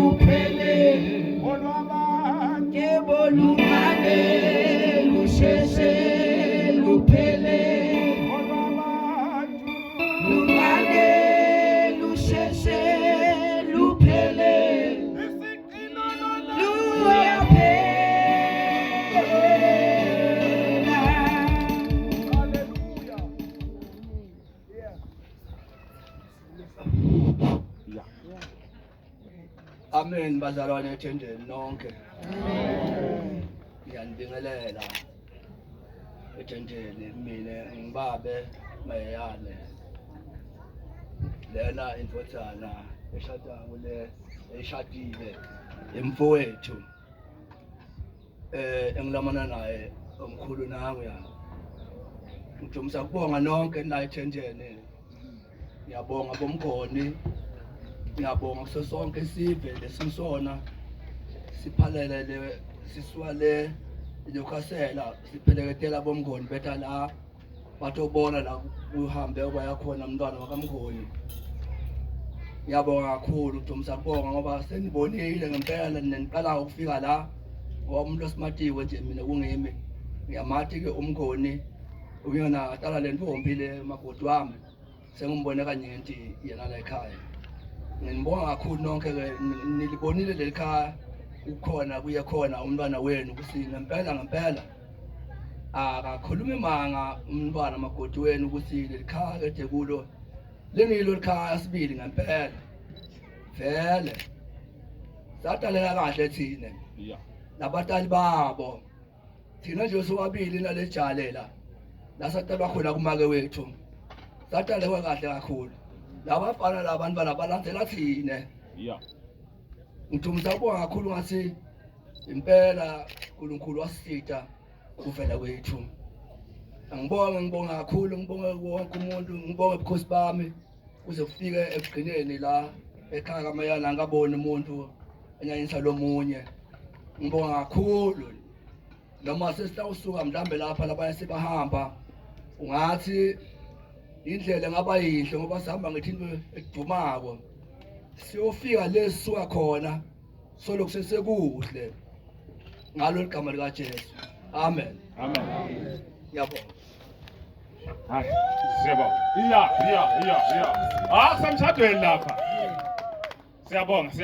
luphele yebo lungane lusheshe luphele lungane lusheshe luphele luyaphela. Amen bazalwane ethendeni nonke. Ngiyanibingelela ethendeni mina ngibabe mayeyane. Lena intothana eshada kule eshadile emfowethu. Engilamana naye omkhulu nangu ya. Ngithumisa kubonga nonke la ethendeni. Ngiyabonga bomkhoni. Ngiyabonga kuso sonke isive lesisona siphalele siswale lokhasela sipheleketela bomngoni betha la bathobona la uhambe obaya khona umntwana wakamngoni. Ngiyabonga kakhulu Dumisa kubonga ngoba senibonile ngempela neniqala ukufika la ngoba umuntu osimatiwe nje mina kungimi. Ngiyamathi ke umngoni uyona aqala le ntombi le magodi wami sengimbone kanyenti yena la ekhaya. Ngibonga kakhulu nonke ke nilibonile lelikhaya ukhona kuye khona umntwana wenu ukuthi ngempela akakhuluma imanga umntwana magodi wenu ukuthi lelikhaya kade kulo lengilo likhaya sibili ngempela vele satalela kahle thina nabatali babo thina nje sobabili nalejalela la satalwa khona kumake wethu satalelwa kahle kakhulu. Labafana labantwana balandzela thina. Ngithumisa kubonga kakhulu ngathi impela uNkulunkulu wasita ukuvela kwethu. Ngibonga kakhulu ngibonga wonke umuntu ngibonga ubukhosi bami kuze kufike ekugcineni la ekhaya kaMayana ngabona umuntu enyanyisa lomunye. Ngibonga kakhulu noma sesitawusuka mhlambe lapha labanye sebahamba ungathi indlela ngaba yinhle ngoba sihamba ngithi into edumako siyofika lesisuka khona soloko sesekuhle ngalo igama lika Jesu. Amen. Amen. Yabonga. Hayi, siyabonga. Iya. Ah, samshadweni lapha. Siyabonga.